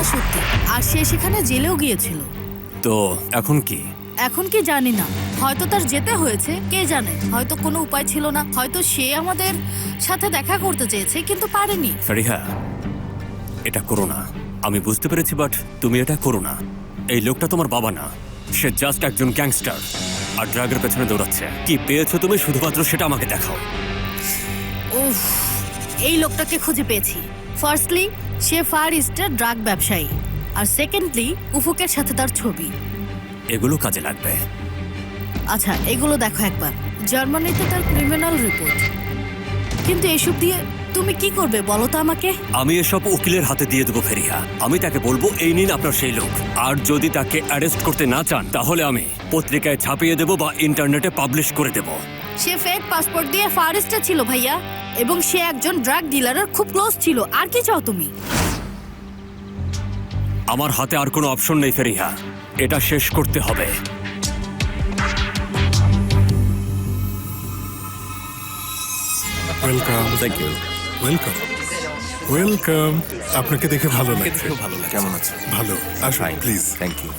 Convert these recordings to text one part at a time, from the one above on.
ঘটনা সত্যি, আর সে সেখানে জেলেও গিয়েছিল। তো এখন কি? এখন কি জানি না, হয়তো তার যেতে হয়েছে, কে জানে, হয়তো কোনো উপায় ছিল না, হয়তো সে আমাদের সাথে দেখা করতে চেয়েছে কিন্তু পারেনি। ফারিহা, এটা করো না। আমি বুঝতে পেরেছি, বাট তুমি এটা করো না। এই লোকটা তোমার বাবা না, সে জাস্ট একজন গ্যাংস্টার আর ড্রাগের পেছনে দৌড়াচ্ছে। কি পেয়েছো তুমি শুধুমাত্র সেটা আমাকে দেখাও। উফ, এই লোকটাকে খুঁজে পেয়েছি। ফার্স্টলি, সে ফার ইস্টের ড্রাগ ব্যবসায়ী, আর সেকেন্ডলি উফুকের সাথে তার ছবি। এগুলো কাজে লাগবে। আচ্ছা, এগুলো দেখো একবার। জার্মানিতে তার ক্রিমিনাল রিপোর্ট। কিন্তু এসব দিয়ে তুমি কি করবে বলো তো আমাকে? আমি এসব উকিলের হাতে দিয়ে দেবো ফেরিহা। আমি তাকে বলবো এই নিন আপনার সেই লোক, আর যদি তাকে অ্যারেস্ট করতে না চান তাহলে আমি পত্রিকায় ছাপিয়ে দেবো বা ইন্টারনেটে পাবলিশ করে দেবো। সে ফেক পাসপোর্ট দিয়ে ফার ইস্টে ছিল ভাইয়া, এবং সে একজন ড্রাগ ডিলারের খুব ক্লোজ ছিল। আর কি চাও তুমি? আমার হাতে আর কোনো অপশন নেই ফেরিহা, এটা শেষ করতে হবে। Welcome. Thank you. Welcome. Welcome. আপনাকে দেখে ভালো লাগছে। কেমন আছো? ভালো, আসুন প্লিজ। Thank you.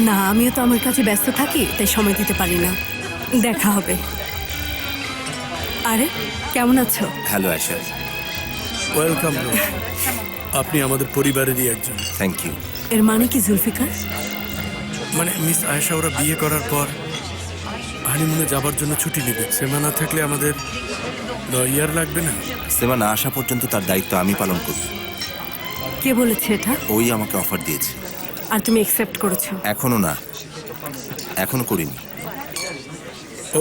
না, আমিও তো আমার কাছে ব্যস্ত থাকি, তাই সময় দিতে পারি না। দেখা হবে। আরে, কেমন আছো? হ্যালো আয়শা। ওয়েলকাম। আপনি আমাদের পরিবারেরই একজন। Thank you. এর মানে কি জুলফিকার? মানে মিস আয়েশা ওরা বিয়ে করার পর হানিমুনে যাবার জন্য ছুটি নেবে। সেমা না থাকলে আমাদের 9 ইয়ার লাগবে না। সেমা না আসা পর্যন্ত তার দায়িত্ব আমি পালন করব। কে বলেছে এটা? ওই আমাকে অফার দিয়েছে। আর তুমি অ্যাকসেপ্ট করেছো? এখনো না, এখনো করিনি।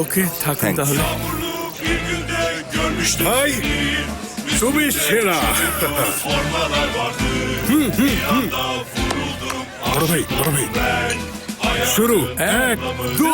ওকে, থাকুন Thanks. তাহলে। ভাই, তুমি সেরা। বড় ভাই, বড় ভাই, শুরু। 1, 2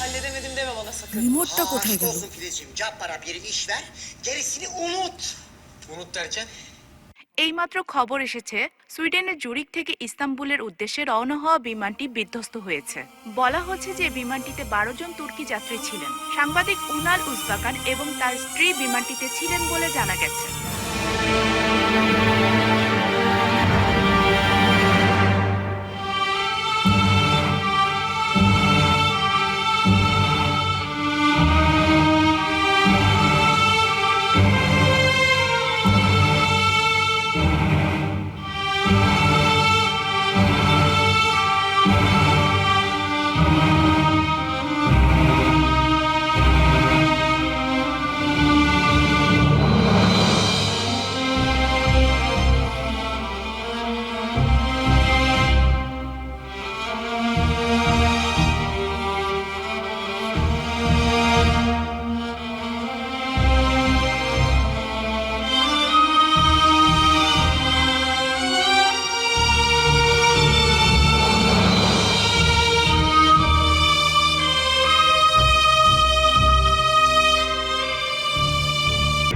Halledemedim deme bana sakın. রিমোটটা কোথায় গেল? Olsun Filizciğim, para bir iş ver, gerisini unut. Unut derken? এইমাত্র খবর এসেছে সুইডেনের জুরিক থেকে ইস্তাম্বুলের উদ্দেশ্যে রওনা হওয়া বিমানটি বিধ্বস্ত হয়েছে। বলা হচ্ছে যে বিমানটিতে 12 জন তুর্কি যাত্রী ছিলেন। সাংবাদিক উনাল উজবাকান এবং তার স্ত্রী বিমানটিতে ছিলেন বলে জানা গেছে।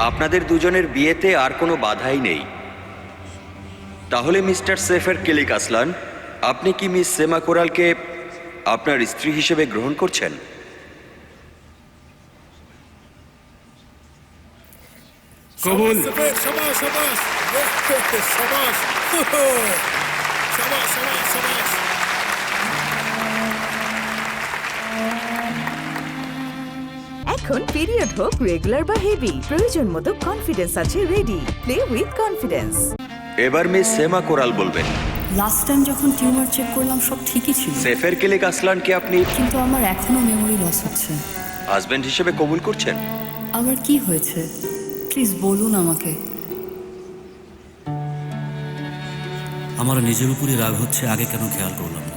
আপনাদের দুজনের বিয়েতে আর কোনো বাধাই নেই। তাহলে মিস্টার সেফের কেলিক আসলান, আপনি কি মিস সেমা কোরালকে আপনার স্ত্রী হিসেবে গ্রহণ করছেন? কবুল। শাবাশ, শাবাশ, শাবাশ, শাবাশ, শাবাশ, শাবাশ। এখন পিরিয়ড হোক রেগুলার বা হেভি, প্রয়োজন মতো কনফিডেন্স আছে রেডি। Play with confidence. এবার মিস সেমা কোরাল বলবেন। লাস্ট টাইম যখন টিউমার চেক করলাম সব ঠিকই ছিল, সেফের কেলিক আসলানকে আপনি কিন্তু আমার এখনো মেমোরি লস হচ্ছে। হাজবেন্ড হিসেবে কবুল করছেন? আমার কি হয়েছে প্লিজ বলুন আমাকে। আমার নিজের উপরই রাগ হচ্ছে, আগে কেন খেয়াল করলাম না?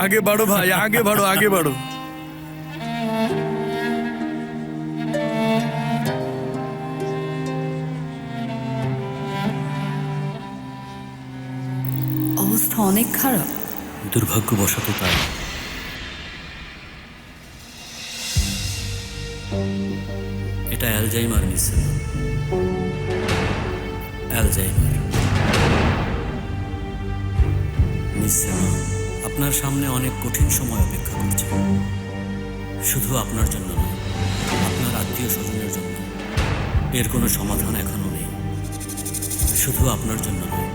আগে বাড়ো ভাই, আগে বাড়ো, আগে বাড়ো। অবস্থা অনেক খারাপ। দুর্ভাগ্যবশত তাই। এটা অ্যালজাইমার মিস সেমা, অ্যালজাইমার। মিস সেমা, আপনার সামনে অনেক কঠিন সময় অপেক্ষা করছে, শুধু আপনার জন্য নয়, আপনার আত্মীয় স্বজনের জন্য। এর কোনো সমাধান এখনো নেই, শুধু আপনার জন্য নয়,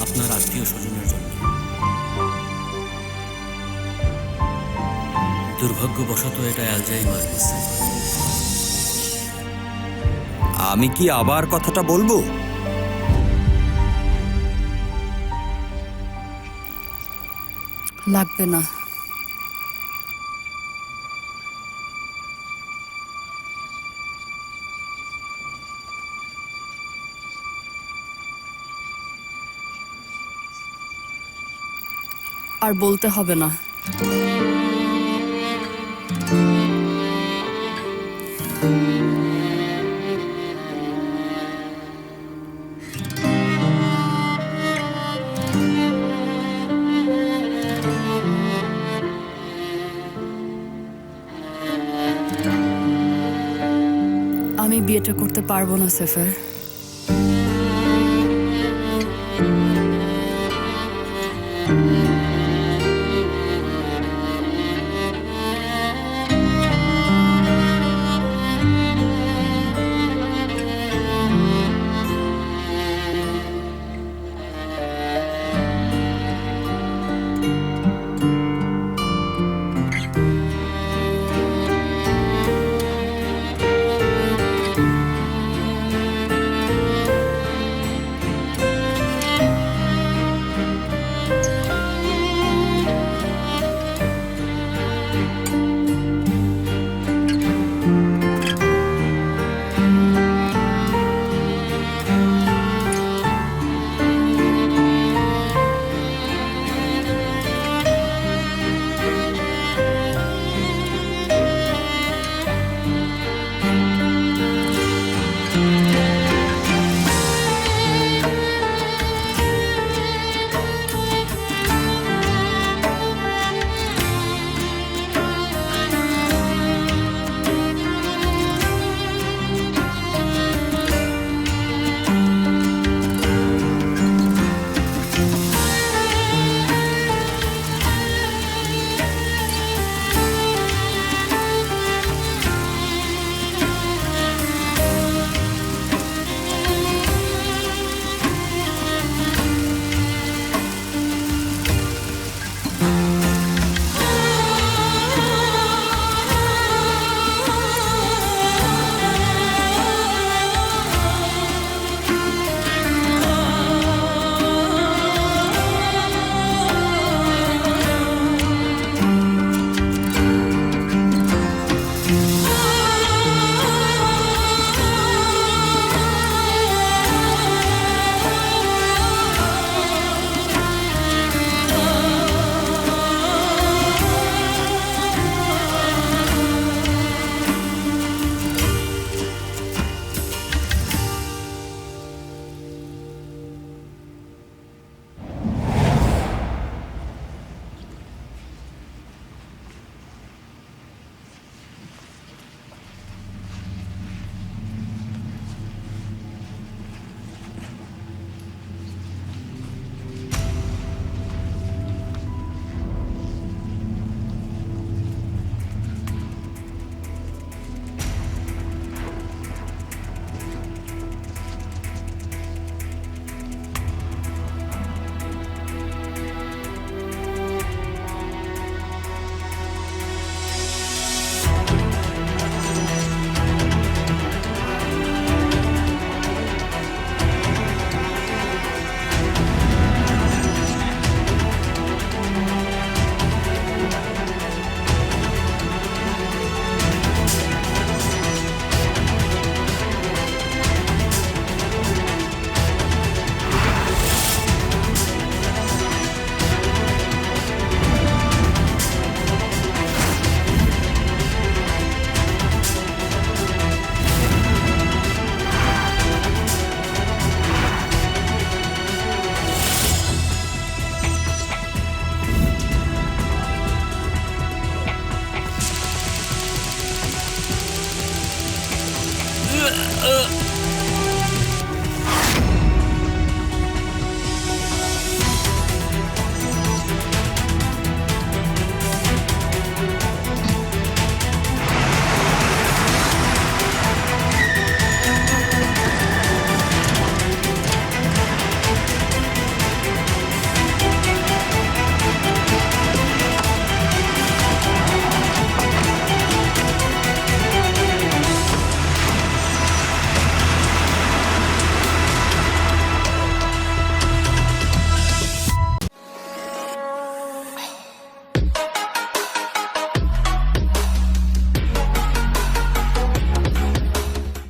আপনার আত্মীয় স্বজনের জন্য। দুর্ভাগ্যবশত এটা অ্যালজাইমার মিস সেমা। আমি কি আবার কথাটা বলবো? লাগবে না। আর বলতে হবে না। আমি বিয়েটা করতে পারবো না সেফার।